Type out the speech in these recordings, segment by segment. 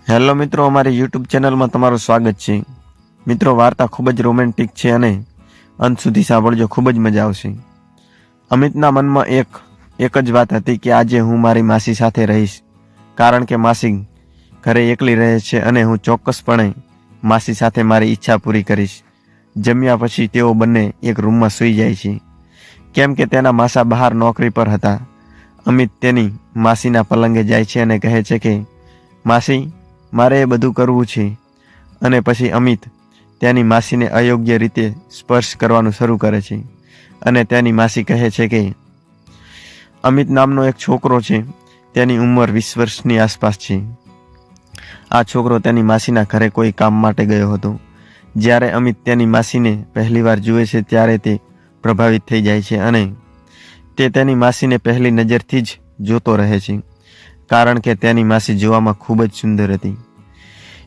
Hello મિત્રો, અમારી YouTube ચેનલમાં તમારું સ્વાગત છે। મિત્રો, વાર્તા ખૂબ જ રોમેન્ટિક છે અને અંત સુધી સાંભળજો, ખૂબ જ મજા આવશે। અમિતના મનમાં એક જ વાત હતી કે આજે હું મારી માસી સાથે રહીશ, કારણ કે માસી ઘરે એકલી રહે છે અને હું ચોક્કસપણે માસી સાથે મારી ઈચ્છા પૂરી કરીશ। જમ્યા પછી તેઓ બંને એક રૂમમાં સૂઈ જાય છે, કેમ કે તેના માસા બહાર નોકરી પર હતા। અમિત તેની માસીના પલંગે જાય છે અને કહે છે કે માસી, મારે એ બધું કરવું છે। અને પછી અમિત તેની માસીને અયોગ્ય રીતે સ્પર્શ કરવાનું શરૂ કરે છે અને તેની માસી કહે છે કે અમિત નામનો એક છોકરો છે, તેની ઉંમર 20 વર્ષની આસપાસ છે। આ છોકરો તેની માસીના ઘરે કોઈ કામ માટે ગયો હતો। જ્યારે અમિત તેની માસીને પહેલીવાર જુએ છે ત્યારે તે પ્રભાવિત થઈ જાય છે અને તે તેની માસીને પહેલી નજરથી જ જોતો રહે છે, કારણ કે તેની માસી જોવામાં ખૂબ જ સુંદર હતી।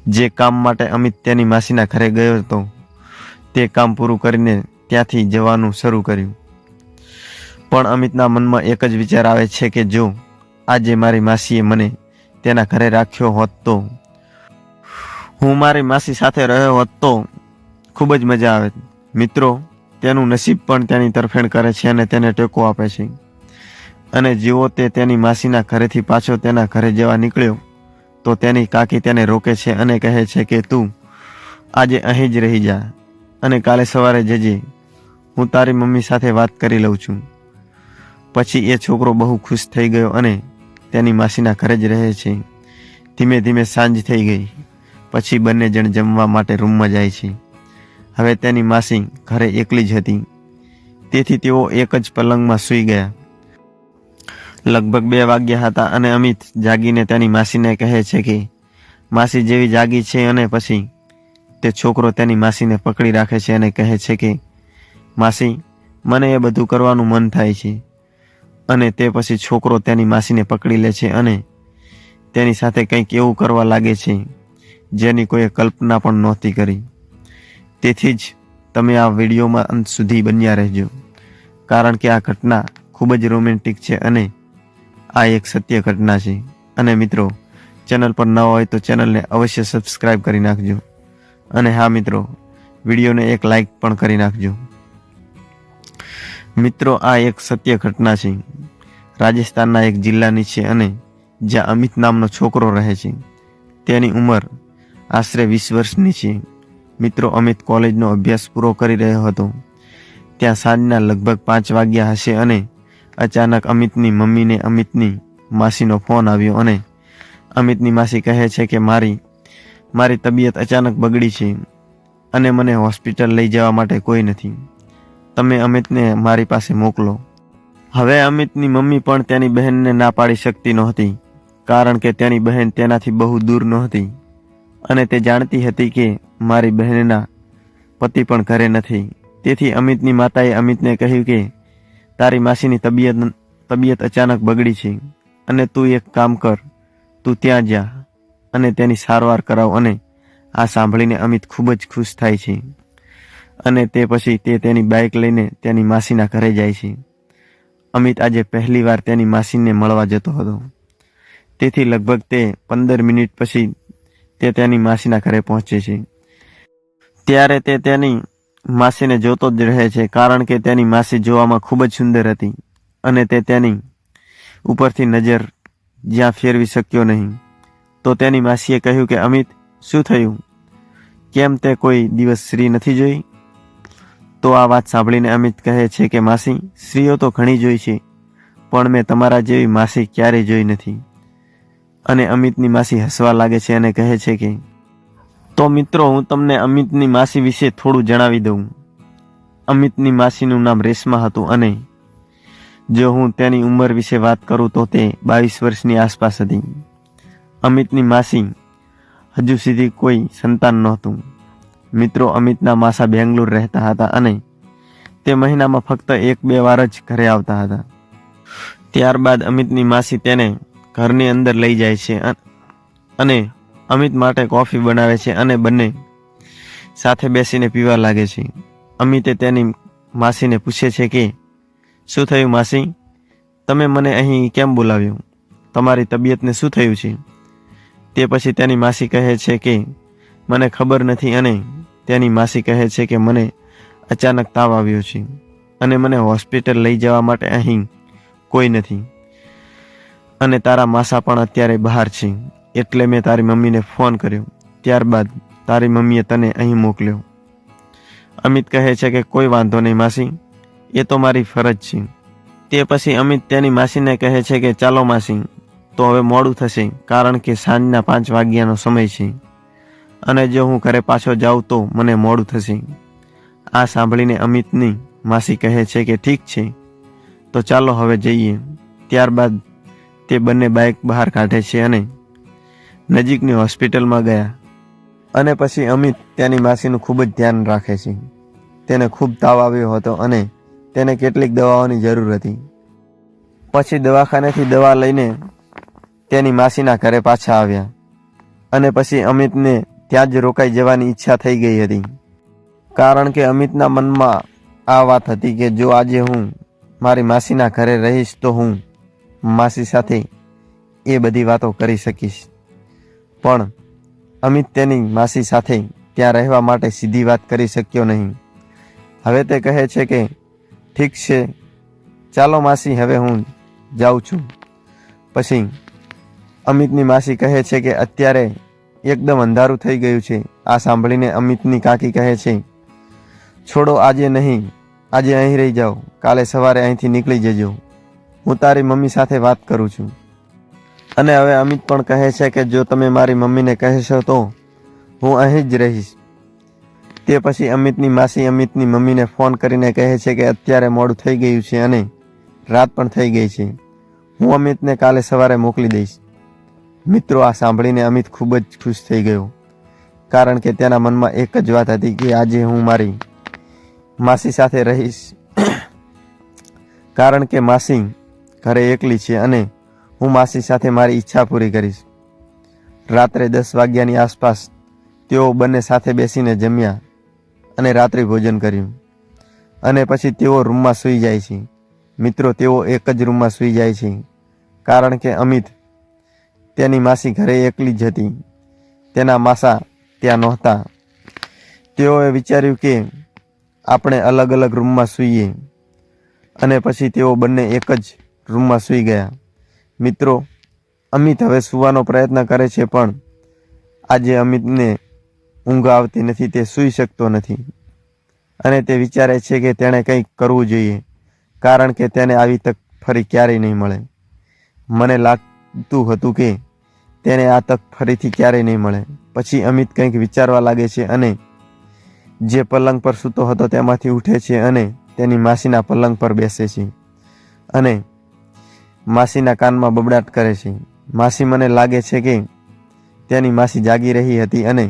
જે કામ માટે અમિત તેની માસીના ઘરે ગયો હતો તે કામ પૂરું કરીને ત્યાંથી જવાનું શરૂ કર્યું। પણ અમિતના મનમાં એક જ વિચાર આવે છે કે જો આજે મારી માસીએ મને તેના ઘરે રાખ્યો હોત તો હું મારી માસી સાથે રહ્યો હોત તો ખૂબ જ મજા આવે। મિત્રો, તેનું નસીબ પણ તેની તરફેણ કરે છે અને તેને ટેકો આપે છે। અને જેવો તે તેની માસીના ઘરેથી પાછો તેના ઘરે જવા નીકળ્યો તો તેની કાકી તેને રોકે છે અને કહે છે કે તું આજે અહીં જ રહી જા અને કાલે સવારે જજે, હું તારી મમ્મી સાથે વાત કરી લઉં છું। પછી એ છોકરો બહુ ખુશ થઈ ગયો અને તેની માસીના ઘરે જ રહે છે। ધીમે ધીમે સાંજ થઈ ગઈ પછી બંને જણ જમવા માટે રૂમમાં જાય છે। હવે તેની માસી ઘરે એકલી જ હતી, તેથી તેઓ એક જ પલંગમાં સૂઈ ગયા। લગભગ 2 વાગ્યા હતા અને અમિત જાગીને તેની માસીને કહે છે કે માસી જેવી જાગી છે અને પછી તે છોકરો તેની માસીને પકડી રાખે છે અને કહે છે કે માસી, મને એ બધું કરવાનું મન થાય છે। અને તે પછી છોકરો તેની માસીને પકડી લે છે અને તેની સાથે કંઈક એવું કરવા લાગે છે જેની કોઈએ કલ્પના પણ નહોતી કરી। તેથી જ તમે આ વિડીયોમાં અંત સુધી બન્યા રહેજો, કારણ કે આ ઘટના ખૂબ જ રોમેન્ટિક છે અને આ એક સત્ય ઘટના છે। અને મિત્રો, ચેનલ પર ન હોય તો ચેનલને અવશ્ય સબસ્ક્રાઈબ કરી નાખજો અને હા મિત્રો, વિડીયોને એક લાઈક પણ કરી નાખજો। મિત્રો, આ એક સત્ય ઘટના છે, રાજસ્થાનના એક જિલ્લાની છે અને જ્યાં અમિત નામનો છોકરો રહે છે। તેની ઉંમર આશરે 20 વર્ષની છે। મિત્રો, અમિત કોલેજનો અભ્યાસ પૂરો કરી રહ્યો હતો। ત્યાં સાંજના લગભગ 5 વાગ્યા હશે અને અચાનક અમિતની મમ્મીને અમિતની માસીનો ફોન આવ્યો અને અમિતની માસી કહે છે કે મારી તબિયત અચાનક બગડી છે અને મને હોસ્પિટલ લઈ જવા માટે કોઈ નથી, તમે અમિતને મારી પાસે મોકલો। હવે અમિતની મમ્મી પણ તેની બહેનને ના પાડી શકતી નહોતી, કારણ કે તેની બહેન તેનાથી બહુ દૂર નહોતી અને તે જાણતી હતી કે મારી બહેનના પતિ પણ ઘરે નથી। તેથી અમિતની માતાએ અમિતને કહ્યું કે તારી માસીની તબિયત અચાનક બગડી છે અને તું એક કામ કર, તું ત્યાં જા અને તેની સારવાર કરાવ। અને આ સાંભળીને અમિત ખૂબ જ ખુશ થાય છે અને તે પછી તે તેની બાઇક લઈને તેની માસીના ઘરે જાય છે। અમિત આજે પહેલીવાર તેની માસીને મળવા જતો હતો, તેથી લગભગ તે 15 મિનિટ પછી તે તેની માસીના ઘરે પહોંચે છે। ત્યારે તે તેની માસીને જોતો જ રહે છે, કારણ કે તેની માસી જોવામાં ખૂબ જ સુંદર હતી અને તે તેની ઉપરથી નજર જ્યાં ફેરવી શક્યો નહીં। તો તેની માસીએ કહ્યું કે અમિત, શું થયું? કેમ તે કોઈ દિવસ સ્ત્રી નથી જોઈ? તો આ વાત સાંભળીને અમિત કહે છે કે માસી, સ્ત્રીઓ તો ઘણી જોઈ છે, પણ મેં તમારા જેવી માસી ક્યારેય જોઈ નથી। અને અમિતની માસી હસવા લાગે છે અને કહે છે કે તો મિત્રો, હું તમને અમિતની માસી વિશે થોડું જણાવી દઉં। અમિતની માસીનું નામ રેશમા હતું અને જો હું તેની ઉંમર વિશે વાત કરું તો તે 22 વર્ષની આસપાસ હતી। અમિતની માસી હજુ સુધી કોઈ સંતાન નહોતું। મિત્રો, અમિતના માસા બેંગ્લોર રહેતા હતા અને તે મહિનામાં ફક્ત 1-2 વાર જ ઘરે આવતા હતા। ત્યારબાદ અમિતની માસી તેને ઘરની અંદર લઈ જાય છે અને અમિત માટે કોફી બનાવે છે અને બંને સાથે બેસીને પીવા લાગે છે। અમિતે તેની માસીને પૂછે છે કે શું થયું માસી, તમે મને અહીં કેમ બોલાવ્યો? તમારી તબિયતને શું થયું છે? તે પછી તેની માસી કહે છે કે મને ખબર નથી, અને તેની માસી કહે છે કે મને અચાનક તાવ આવ્યો છે અને મને હોસ્પિટલ લઈ જવા માટે અહીં કોઈ નથી, અને તારા માસા પણ અત્યારે બહાર છે, એટલે મેં તારી મમ્મીને ફોન કર્યો. ત્યારબાદ તારી મમ્મીએ તને અહીં મોકલ્યો. અમિત કહે છે કે કોઈ વાંધો નહીં માસી, એ તો મારી ફરજ છે. તે પછી અમિત તેની માસીને કહે છે કે ચાલો માસી, તો હવે મોડું થશે, કારણ કે સાંજના 5 વાગ્યાનો સમય છે, અને જો હું ઘરે પાછો જાઉં તો મને મોડું થશે. આ સાંભળીને અમિતની માસી કહે છે કે ઠીક છે, તો ચાલો હવે જઈએ. ત્યારબાદ તે બંને બાઇક બહાર કાઢે છે અને નજીકની હોસ્પિટલમાં ગયા. અને પછી અમિત તેની માસીનું ખૂબ જ ધ્યાન રાખે છે. તેને ખૂબ તાવ આવ્યો હતો અને તેને કેટલીક દવાઓની જરૂર હતી. પછી દવાખાનેથી દવા લઈને તેની માસીના ઘરે પાછા આવ્યા, અને પછી અમિતને ત્યાં જ રોકાઈ જવાની ઈચ્છા થઈ ગઈ હતી, કારણ કે અમિતના મનમાં આ વાત હતી કે જો આજે હું મારી માસીના ઘરે રહીશ તો હું માસી સાથે એ બધી વાતો કરી શકીશ. પણ અમિત તેની માસી સાથે ત્યાં રહેવા માટે સીધી વાત કરી શક્યો નહીં. હવે તે કહે છે કે ઠીક છે, ચાલો માસી, હવે હું જાઉં છું. પછી અમિતની માસી કહે છે કે અત્યારે એકદમ અંધારું થઈ ગયું છે. આ સાંભળીને અમિતની કાકી કહે છે છોડો, આજે નહીં, આજે અહીં રહી જાઓ, કાલે સવારે અહીંથી નીકળી જજો, હું તારી મમ્મી સાથે વાત કરું છું. અને હવે અમિત પણ કહે છે કે જો તમે મારી મમ્મીને કહેશો તો હું અહીં જ રહીશ. તે પછી અમિતની માસી અમિતની મમ્મીને ફોન કરીને કહે છે કે અત્યારે મોડું થઈ ગયું છે અને રાત પણ થઈ ગઈ છે, હું અમિતને કાલે સવારે મોકલી દઈશ. મિત્રો, આ સાંભળીને અમિત ખૂબ જ ખુશ થઈ ગયો, કારણ કે તેના મનમાં એક જ વાત હતી કે આજે હું મારી માસી સાથે રહીશ, કારણ કે માસી ઘરે એકલી છે અને હું માસી સાથે મારી ઈચ્છા પૂરી કરીશ. રાત્રે 10 વાગ્યાની આસપાસ તેઓ બંને સાથે બેસીને જમ્યા અને રાત્રિ ભોજન કર્યું, અને પછી તેઓ રૂમમાં સૂઈ જાય છે. મિત્રો, તેઓ એક જ રૂમમાં સૂઈ જાય છે, કારણ કે અમિત તેની માસી ઘરે એકલી જ હતી, તેના માસા ત્યાં નહોતા. તેઓએ વિચાર્યું કે આપણે અલગ અલગ રૂમમાં સૂઈએ, અને પછી તેઓ બંને એક જ રૂમમાં સૂઈ ગયા. મિત્રો, અમિત હવે સૂવાનો પ્રયત્ન કરે છે, પણ આજે અમિતને ઊંઘ આવતી નથી, તે સૂઈ શકતો નથી, અને તે વિચારે છે કે તેણે કંઈક કરવું જોઈએ, કારણ કે તેને આવી તક ફરી ક્યારેય નહીં મળે. મને લાગતું હતું કે તેને આ તક ફરીથી ક્યારેય નહીં મળે. પછી અમિત કંઈક વિચારવા લાગે છે અને જે પલંગ પર સૂતો હતો તેમાંથી ઉઠે છે અને તેની માસીના પલંગ પર બેસે છે અને માસીના કાનમાં બબડાટ કરે છે. માસી, મને લાગે છે કે તેની માસી જાગી રહી હતી અને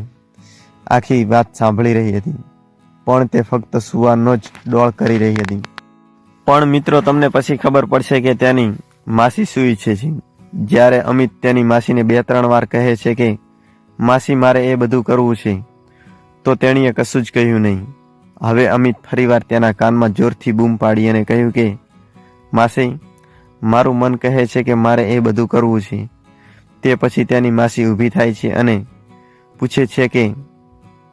આખી વાત સાંભળી રહી હતી, પણ તે ફક્ત સૂવાનો જ ડોળ કરી રહી હતી. પણ મિત્રો, તમને પછી ખબર પડશે કે તેની માસી શું ઈચ્છે છે. જ્યારે અમિત તેની માસીને 2-3 વાર કહે છે કે માસી, મારે એ બધું કરવું છે, તો તેણીએ કશું જ કહ્યું નહીં. હવે અમિત ફરીવાર તેના કાનમાં જોરથી બૂમ પાડી અને કહ્યું કે માસી, મારું મન કહે છે કે મારે એ બધું કરવું છે. તે પછી તેની માસી ઊભી થાય છે અને પૂછે છે કે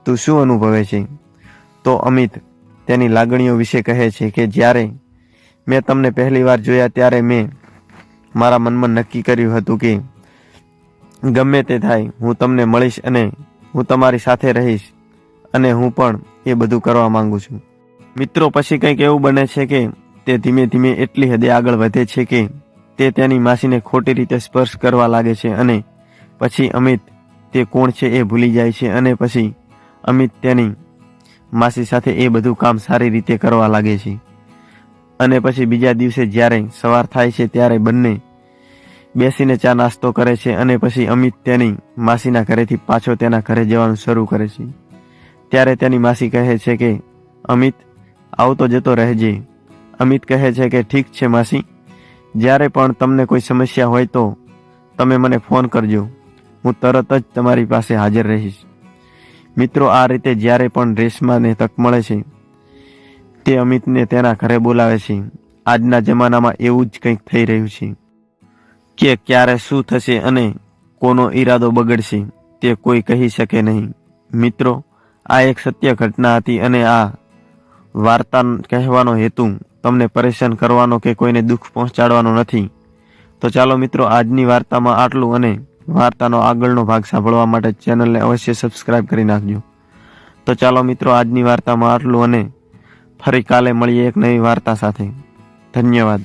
તું શું અનુભવે છે? તો અમિત તેની લાગણીઓ વિશે કહે છે કે જ્યારે મેં તમને પહેલી વાર જોયા ત્યારે મેં મારા મનમાં નક્કી કર્યું હતું કે ગમે તે થાય હું તમને મળીશ અને હું તમારી સાથે રહીશ, અને હું પણ એ બધું કરવા માંગુ છું. મિત્રો, પછી કંઈક એવું બને છે કે તે ધીમે ધીમે એટલી હદે આગળ વધે છે કે તે તેની માસીને ખોટી રીતે સ્પર્શ કરવા લાગે છે, અને પછી અમિત તે કોણ છે એ ભૂલી જાય છે, અને પછી અમિત તેની માસી સાથે એ બધું કામ સારી રીતે કરવા લાગે છે. અને પછી બીજા દિવસે જ્યારે સવાર થાય છે ત્યારે બંને બેસીને ચા નાસ્તો કરે છે, અને પછી અમિત તેની માસીના ઘરેથી પાછો તેના ઘરે જવાનું શરૂ કરે છે. ત્યારે તેની માસી કહે છે કે અમિત, આવતો જતો રહેજે. અમિત કહે છે કે ઠીક છે માસી, જ્યારે પણ તમને કોઈ સમસ્યા હોય તો તમે મને ફોન કરજો, હું તરત જ તમારી પાસે હાજર રહીશ. મિત્રો, આ રીતે જ્યારે પણ રેશમાને તક મળે છે તે અમિતને તેના ઘરે બોલાવે છે. આજના જમાનામાં એવું જ કંઈક થઈ રહ્યું છે કે ક્યારે શું થશે અને કોનો ઈરાદો બગડશે તે કોઈ કહી શકે નહીં. મિત્રો, આ એક સત્ય ઘટના હતી અને આ વાર્તા કહેવાનો હેતુ તમને પરેશાન કરવાનો કે કોઈને દુઃખ પહોંચાડવાનો નથી. તો ચાલો મિત્રો, આજની વાર્તામાં આટલું અને વાર્તાનો આગળનો ભાગ સાંભળવા માટે ચેનલને અવશ્ય સબસ્ક્રાઇબ કરી નાખજો. તો ચાલો મિત્રો, આજની વાર્તામાં આટલું અને ફરી કાલે મળીએ એક નવી વાર્તા સાથે. ધન્યવાદ.